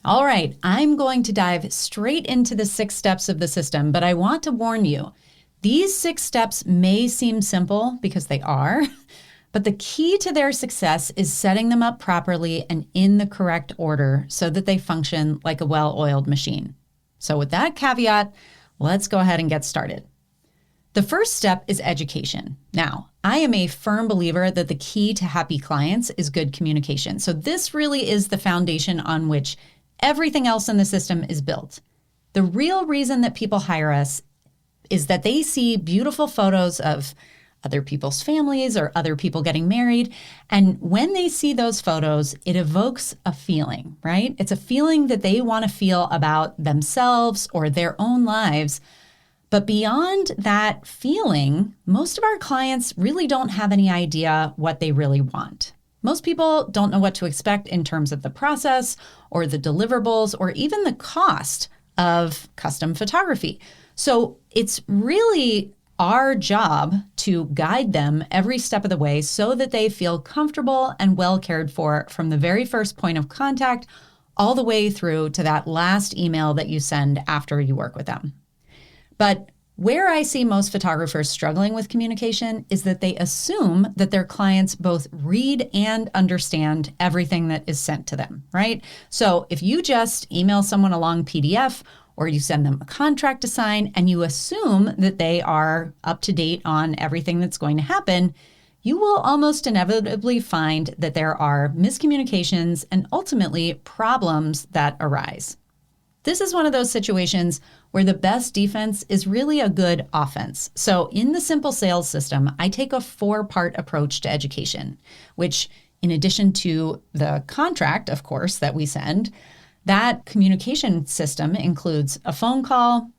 All right, I'm going to dive straight into the 6 steps of the system, but I want to warn you, these 6 steps may seem simple because they are, but the key to their success is setting them up properly and in the correct order so that they function like a well-oiled machine. So with that caveat, let's go ahead and get started. The first step is education. Now, I am a firm believer that the key to happy clients is good communication. So this really is the foundation on which everything else in the system is built. The real reason that people hire us is that they see beautiful photos of other people's families or other people getting married. And when they see those photos, it evokes a feeling, right? It's a feeling that they want to feel about themselves or their own lives. But beyond that feeling, most of our clients really don't have any idea what they really want. Most people don't know what to expect in terms of the process or the deliverables or even the cost of custom photography. So it's really our job to guide them every step of the way so that they feel comfortable and well cared for from the very first point of contact all the way through to that last email that you send after you work with them. But where I see most photographers struggling with communication is that they assume that their clients both read and understand everything that is sent to them, right? So if you just email someone a long PDF or you send them a contract to sign and you assume that they are up to date on everything that's going to happen, you will almost inevitably find that there are miscommunications and ultimately problems that arise. This is one of those situations where the best defense is really a good offense. So in the Simple Sales system, I take a 4-part approach to education, which in addition to the contract, of course, that we send, that communication system includes a phone call,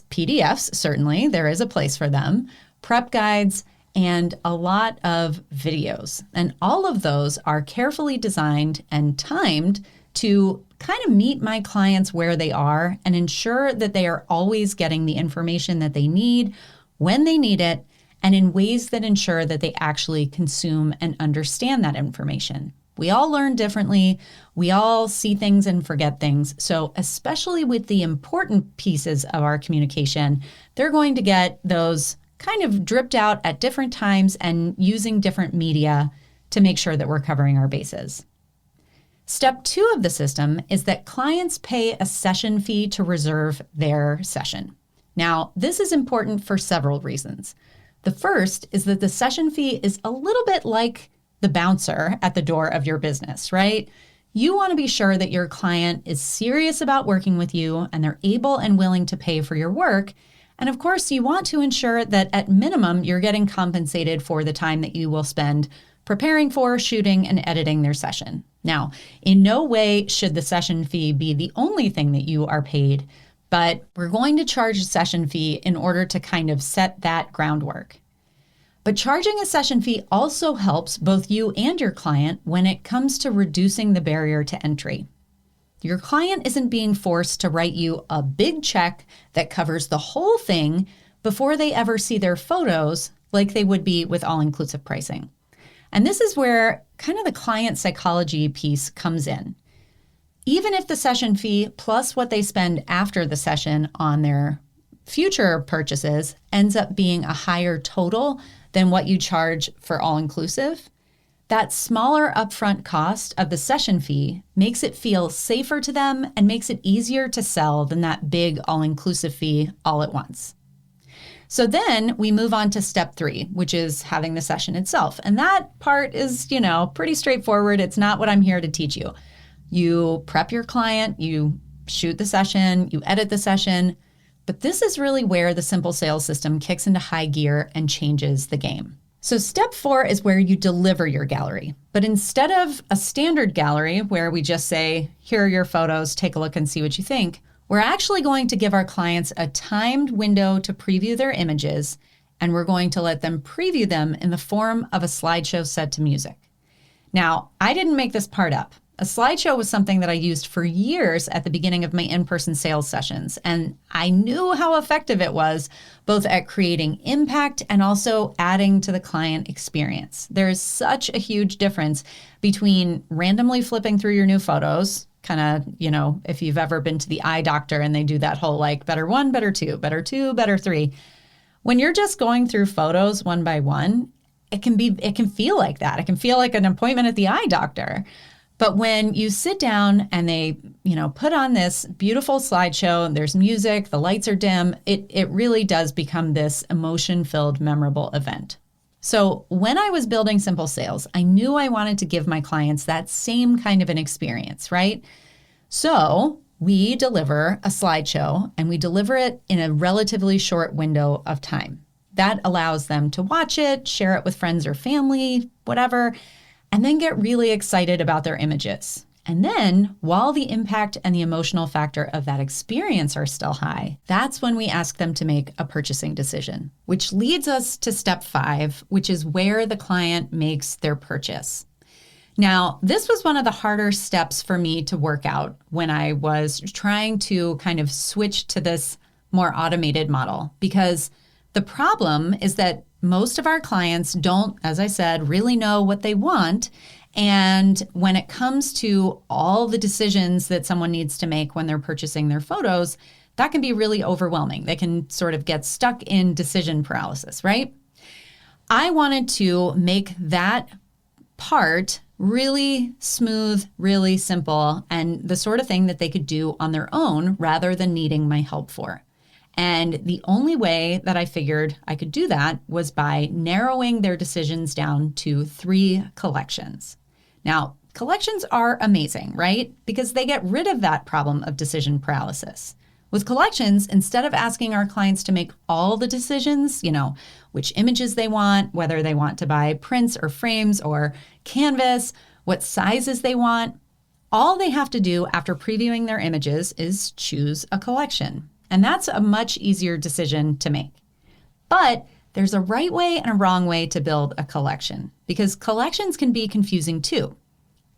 PDFs, certainly, there is a place for them, prep guides, and a lot of videos. And all of those are carefully designed and timed to kind of meet my clients where they are and ensure that they are always getting the information that they need when they need it and in ways that ensure that they actually consume and understand that information. We all learn differently. We all see things and forget things. So especially with the important pieces of our communication, they're going to get those kind of dripped out at different times and using different media to make sure that we're covering our bases. Step 2 of the system is that clients pay a session fee to reserve their session. Now, this is important for several reasons. The first is that the session fee is a little bit like the bouncer at the door of your business, right? You want to be sure that your client is serious about working with you and they're able and willing to pay for your work. And of course, you want to ensure that at minimum, you're getting compensated for the time that you will spend preparing for, shooting, and editing their session. Now, in no way should the session fee be the only thing that you are paid, but we're going to charge a session fee in order to kind of set that groundwork. But charging a session fee also helps both you and your client when it comes to reducing the barrier to entry. Your client isn't being forced to write you a big check that covers the whole thing before they ever see their photos like they would be with all-inclusive pricing. And this is where kind of the client psychology piece comes in. Even if the session fee plus what they spend after the session on their future purchases ends up being a higher total than what you charge for all-inclusive, that smaller upfront cost of the session fee makes it feel safer to them and makes it easier to sell than that big all-inclusive fee all at once. So then we move on to step 3, which is having the session itself. And that part is, pretty straightforward. It's not what I'm here to teach you. You prep your client, you shoot the session, you edit the session. But this is really where the Simple Sales system kicks into high gear and changes the game. So step 4 is where you deliver your gallery. But instead of a standard gallery where we just say, here are your photos, take a look and see what you think, we're actually going to give our clients a timed window to preview their images, and we're going to let them preview them in the form of a slideshow set to music. Now, I didn't make this part up. A slideshow was something that I used for years at the beginning of my in-person sales sessions, and I knew how effective it was, both at creating impact and also adding to the client experience. There is such a huge difference between randomly flipping through your new photos, kind of, if you've ever been to the eye doctor and they do that whole like better one, better two, better three. When you're just going through photos one by one, it can feel like that. It can feel like an appointment at the eye doctor. But when you sit down and they, put on this beautiful slideshow and there's music, the lights are dim, it really does become this emotion-filled, memorable event. So when I was building Simple Sales, I knew I wanted to give my clients that same kind of an experience, right? So we deliver a slideshow and we deliver it in a relatively short window of time. That allows them to watch it, share it with friends or family, whatever, and then get really excited about their images. And then, while the impact and the emotional factor of that experience are still high, that's when we ask them to make a purchasing decision, which leads us to step 5, which is where the client makes their purchase. Now, this was one of the harder steps for me to work out when I was trying to kind of switch to this more automated model, because the problem is that most of our clients don't, as I said, really know what they want. And when it comes to all the decisions that someone needs to make when they're purchasing their photos, that can be really overwhelming. They can sort of get stuck in decision paralysis, right? I wanted to make that part really smooth, really simple, and the sort of thing that they could do on their own rather than needing my help for. And the only way that I figured I could do that was by narrowing their decisions down to 3 collections. Now, collections are amazing, right? Because they get rid of that problem of decision paralysis. With collections, instead of asking our clients to make all the decisions, which images they want, whether they want to buy prints or frames or canvas, what sizes they want, all they have to do after previewing their images is choose a collection. And that's a much easier decision to make. But there's a right way and a wrong way to build a collection, because collections can be confusing too.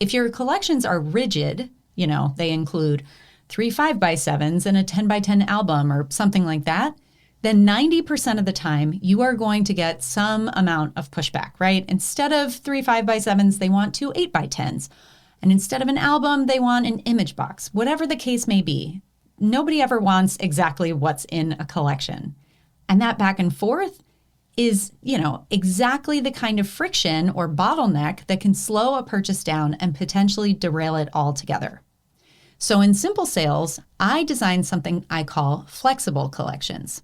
If your collections are rigid, they include 3 5x7s and a 10x10 album or something like that, then 90% of the time you are going to get some amount of pushback, right? Instead of 3 5x7s, they want 2 8x10s. And instead of an album, they want an image box. Whatever the case may be, nobody ever wants exactly what's in a collection. And that back and forth is, exactly the kind of friction or bottleneck that can slow a purchase down and potentially derail it altogether. So in Simple Sales, I designed something I call flexible collections.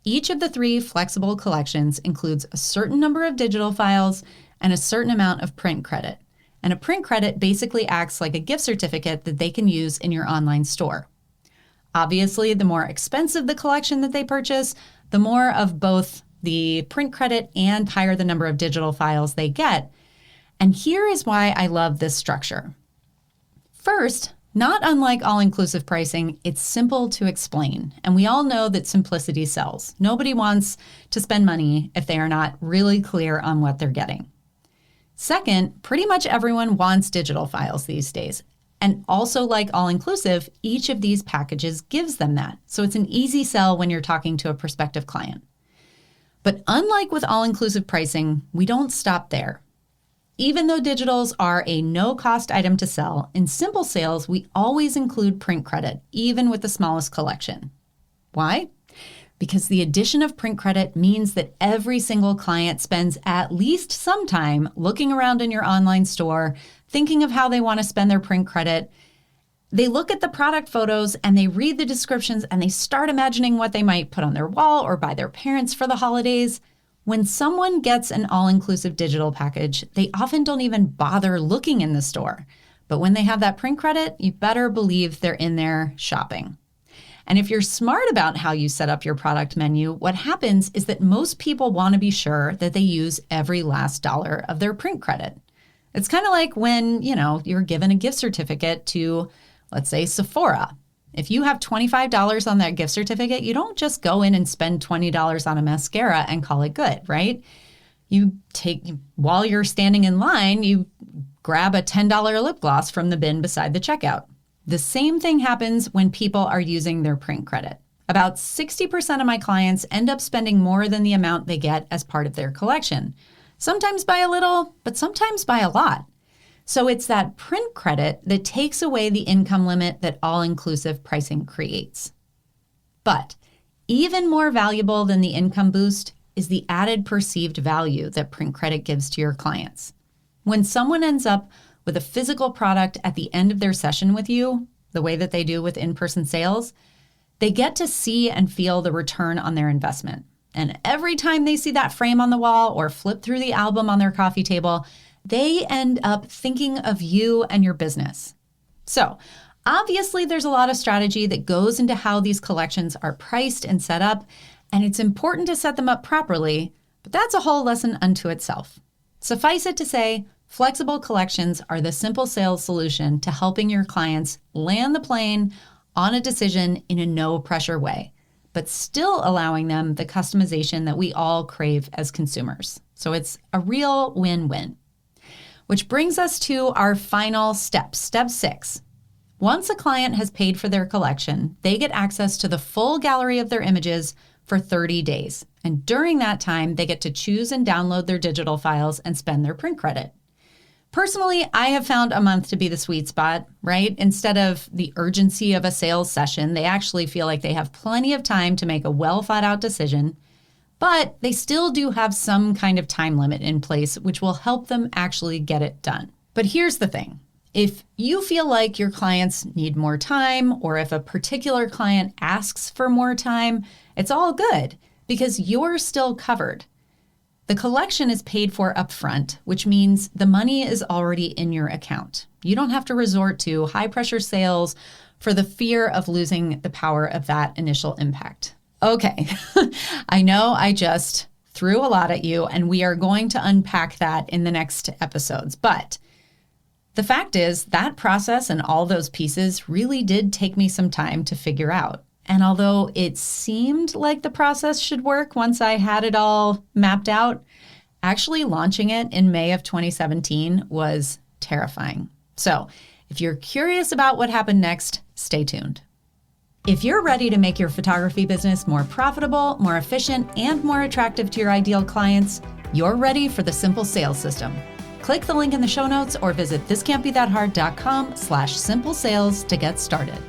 Each of the 3 flexible collections includes a certain number of digital files and a certain amount of print credit. And a print credit basically acts like a gift certificate that they can use in your online store. Obviously, the more expensive the collection that they purchase, the more of both the print credit and higher the number of digital files they get. And here is why I love this structure. First, not unlike all-inclusive pricing, it's simple to explain. And we all know that simplicity sells. Nobody wants to spend money if they are not really clear on what they're getting. Second, pretty much everyone wants digital files these days. And also, like all-inclusive, each of these packages gives them that. So it's an easy sell when you're talking to a prospective client. But unlike with all-inclusive pricing, we don't stop there. Even though digitals are a no-cost item to sell, in Simple Sales, we always include print credit, even with the smallest collection. Why? Because the addition of print credit means that every single client spends at least some time looking around in your online store, thinking of how they want to spend their print credit. They look at the product photos and they read the descriptions and they start imagining what they might put on their wall or buy their parents for the holidays. When someone gets an all-inclusive digital package, they often don't even bother looking in the store. But when they have that print credit, you better believe they're in there shopping. And if you're smart about how you set up your product menu, what happens is that most people want to be sure that they use every last dollar of their print credit. It's kind of like when, you're given a gift certificate to, let's say, Sephora. If you have $25 on that gift certificate, you don't just go in and spend $20 on a mascara and call it good, right? While you're standing in line, you grab a $10 lip gloss from the bin beside the checkout. The same thing happens when people are using their print credit. About 60% of my clients end up spending more than the amount they get as part of their collection. Sometimes by a little, but sometimes by a lot. So it's that print credit that takes away the income limit that all-inclusive pricing creates. But even more valuable than the income boost is the added perceived value that print credit gives to your clients. When someone ends up with a physical product at the end of their session with you, the way that they do with in-person sales, they get to see and feel the return on their investment. And every time they see that frame on the wall or flip through the album on their coffee table, they end up thinking of you and your business. So, obviously, there's a lot of strategy that goes into how these collections are priced and set up, and it's important to set them up properly, but that's a whole lesson unto itself. Suffice it to say, flexible collections are the simple sales solution to helping your clients land the plane on a decision in a no-pressure way, but still allowing them the customization that we all crave as consumers. So it's a real win-win. Which brings us to our final step, step 6. Once a client has paid for their collection, they get access to the full gallery of their images for 30 days. And during that time, they get to choose and download their digital files and spend their print credit. Personally, I have found a month to be the sweet spot, right? Instead of the urgency of a sales session, they actually feel like they have plenty of time to make a well-thought-out decision, but they still do have some kind of time limit in place, which will help them actually get it done. But here's the thing. If you feel like your clients need more time, or if a particular client asks for more time, it's all good because you're still covered. The collection is paid for upfront, which means the money is already in your account. You don't have to resort to high-pressure sales for the fear of losing the power of that initial impact. Okay, I know I just threw a lot at you, and we are going to unpack that in the next episodes. But the fact is that process and all those pieces really did take me some time to figure out. And although it seemed like the process should work once I had it all mapped out, actually launching it in May of 2017 was terrifying. So if you're curious about what happened next, stay tuned. If you're ready to make your photography business more profitable, more efficient, and more attractive to your ideal clients, you're ready for the Simple Sales System. Click the link in the show notes or visit thiscan'tbethathard.com/simplesales to get started.